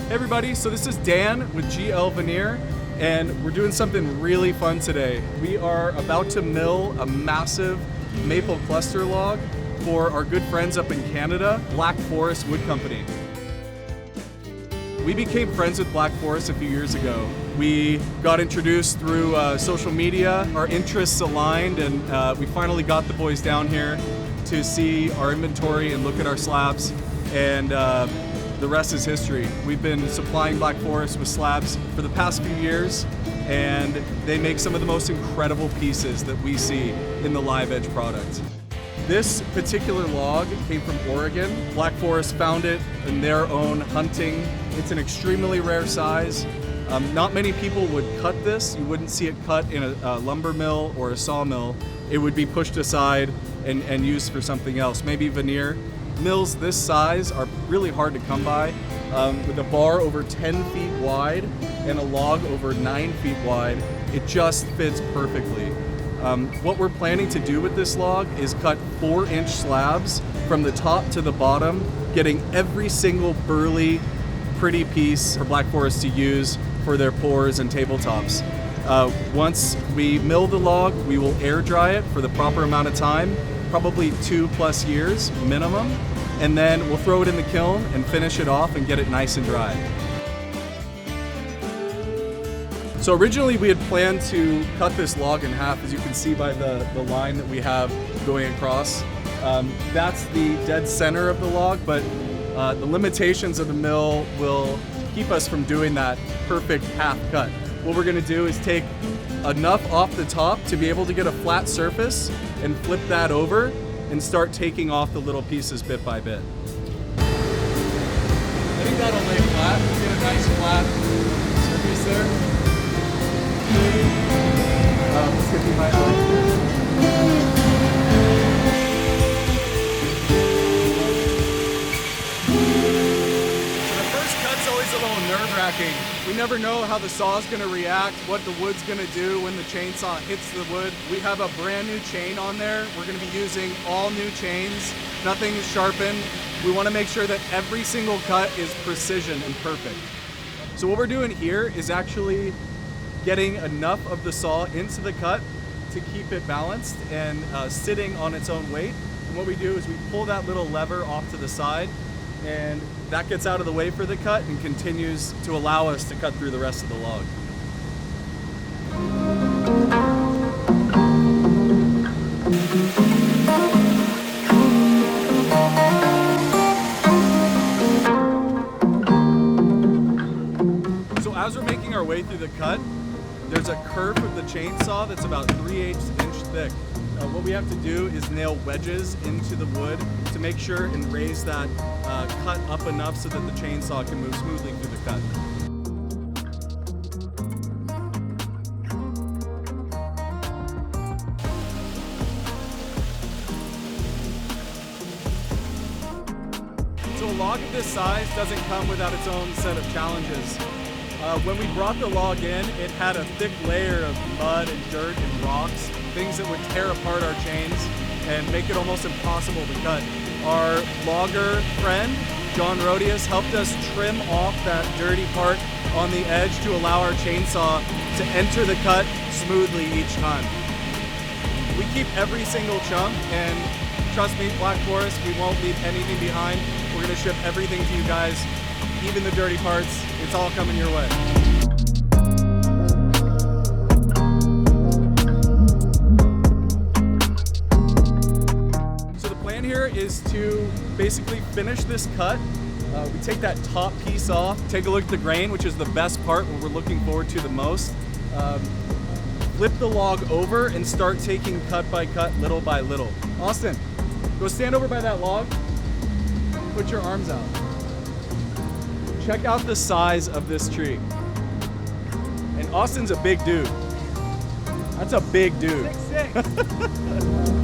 Hey everybody, so this is Dan with GL Veneer, and we're doing something really fun today. We are about to mill a massive maple cluster log for our good friends up in Canada, Black Forest Wood Company. We became friends with Black Forest a few years ago. We got introduced through social media, our interests aligned, and we finally got the boys down here to see our inventory and look at our slabs, and the rest is history. We've been supplying Black Forest with slabs for the past few years, and they make some of the most incredible pieces that we see in the live edge product. This particular log came from Oregon. Black Forest found it in their own hunting. It's an extremely rare size. Not many people would cut this. You wouldn't see it cut in a lumber mill or a sawmill. It would be pushed aside and used for something else, maybe veneer. Mills this size are really hard to come by. With a bar over 10 feet wide and a log over 9 feet wide, it just fits perfectly. What we're planning to do with this log is cut 4-inch slabs from the top to the bottom, getting every single burly, pretty piece for Black Forest to use for their pours and tabletops. Once we mill the log, we will air dry it for the proper amount of time, probably 2+ years minimum, and then we'll throw it in the kiln and finish it off and get it nice and dry. So originally we had planned to cut this log in half, as you can see by the line that we have going across. That's the dead center of the log, but the limitations of the mill will keep us from doing that perfect half cut. What we're gonna do is take enough off the top to be able to get a flat surface and flip that over and start taking off the little pieces bit by bit. I think that'll lay flat. Get a nice flat surface there. This could be my nerve-wracking. We never know how the saw is going to react, what the wood's going to do when the chainsaw hits the wood. We have a brand new chain on there. We're going to be using all new chains. Nothing is sharpened. We want to make sure that every single cut is precision and perfect. So what we're doing here is actually getting enough of the saw into the cut to keep it balanced and sitting on its own weight. And what we do is we pull that little lever off to the side, and that gets out of the way for the cut and continues to allow us to cut through the rest of the log. So as we're making our way through the cut, there's a kerf of the chainsaw that's about 3/8 inch thick. What we have to do is nail wedges into the wood to make sure and raise that cut up enough so that the chainsaw can move smoothly through the cut. So a log of this size doesn't come without its own set of challenges. When we brought the log in, it had a thick layer of mud and dirt and rocks, things that would tear apart our chains and make it almost impossible to cut. Our logger friend, John Rodius, helped us trim off that dirty part on the edge to allow our chainsaw to enter the cut smoothly each time. We keep every single chunk, and trust me, Black Forest, we won't leave anything behind. We're gonna ship everything to you guys, even the dirty parts. It's all coming your way. So the plan here is to basically finish this cut. We take that top piece off, take a look at the grain, which is the best part, what we're looking forward to the most. Flip the log over and start taking cut by cut, little by little. Austin, go stand over by that log. Put your arms out. Check out the size of this tree. And Austin's a big dude. That's a big dude. 6'6".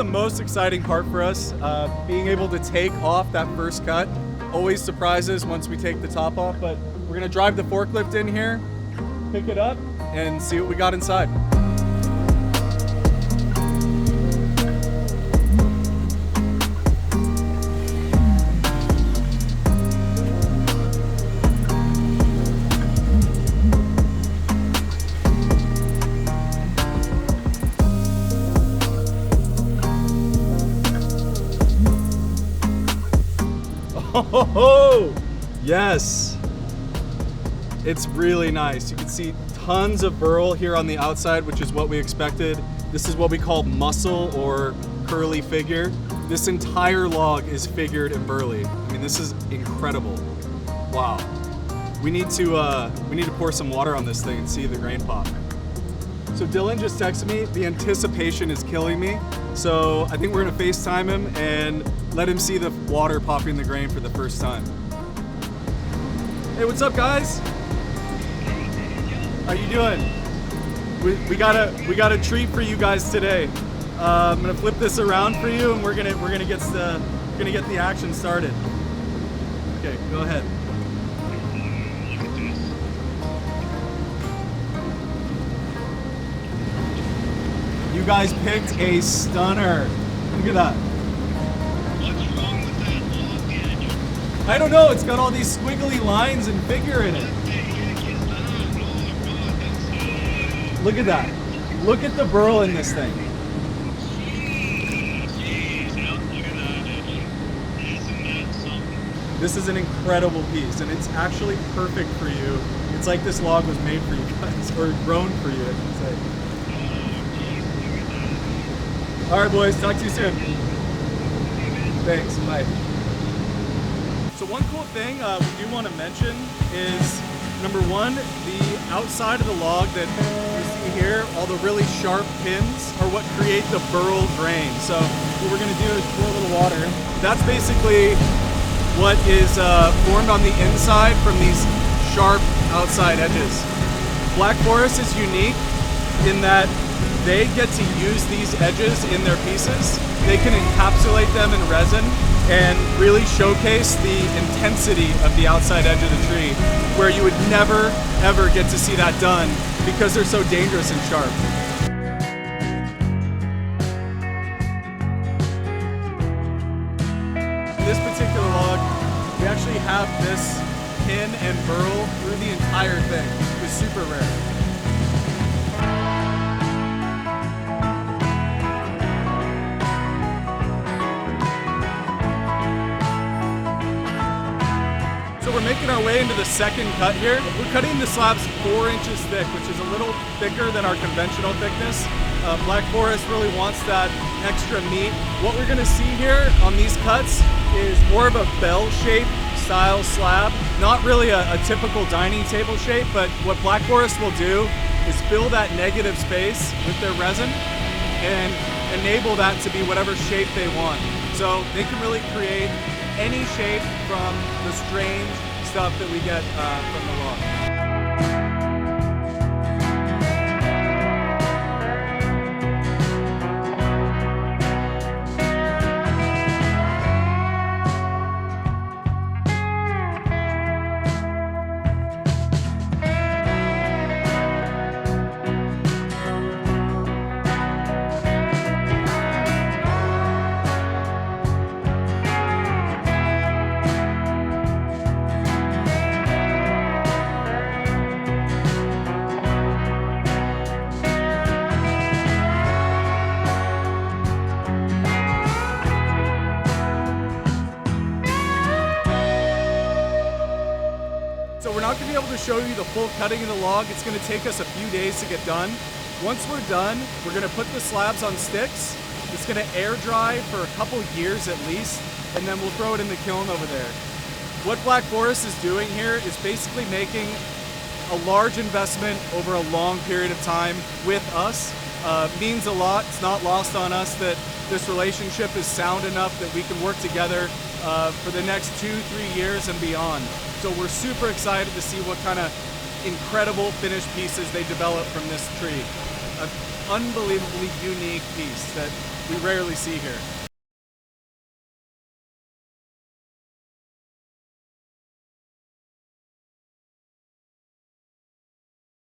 most exciting part for us, being able to take off that first cut. Always surprises once we take the top off, but we're gonna drive the forklift in here, pick it up, and see what we got inside. Oh, yes. It's really nice. You can see tons of burl here on the outside, which is what we expected. This is what we call muscle or curly figure. This entire log is figured and burly. I mean, this is incredible. Wow. We need to pour some water on this thing and see the grain pop. So Dylan just texted me. The anticipation is killing me. So I think we're gonna FaceTime him and let him see the water popping the grain for the first time. Hey, what's up, guys? How you doing? We got a treat for you guys today. I'm gonna flip this around for you, and we're gonna get the action started. Okay, go ahead. You guys picked a stunner. Look at that. What's wrong with that log edge? I don't know, it's got all these squiggly lines and figure in it. What the heck is that? Oh, God, Look at that. Look at the burl in this thing. jeez, yep, look at that edge. Isn't that something? This is an incredible piece, and it's actually perfect for you. It's like this log was made for you guys, or grown for you, I should say. All right, boys, talk to you soon. Thanks, bye. So one cool thing we do want to mention is, number one, the outside of the log that you see here, all the really sharp pins are what create the burl grain. So what we're gonna do is pour a little water. That's basically what is formed on the inside from these sharp outside edges. Black Forest is unique in that they get to use these edges in their pieces. They can encapsulate them in resin and really showcase the intensity of the outside edge of the tree, where you would never, ever get to see that done because they're so dangerous and sharp. In this particular log, we actually have this pin and burl through the entire thing. It's super rare. So we're making our way into the second cut here. We're cutting the slabs 4 inches thick, which is a little thicker than our conventional thickness. Black Forest really wants that extra meat. What we're gonna see here on these cuts is more of a bell shape style slab. Not really a typical dining table shape, but what Black Forest will do is fill that negative space with their resin and enable that to be whatever shape they want. So they can really create any shape from the strange stuff that we get from the log. So we're not going to be able to show you the full cutting of the log. It's going to take us a few days to get done. Once we're done, we're going to put the slabs on sticks. It's going to air dry for a couple years at least, and then we'll throw it in the kiln over there. What Black Forest is doing here is basically making a large investment over a long period of time with us. Means a lot. It's not lost on us that this relationship is sound enough that we can work together for the next 2-3 years and beyond. So we're super excited to see what kind of incredible finished pieces they develop from this tree. an unbelievably unique piece that we rarely see here.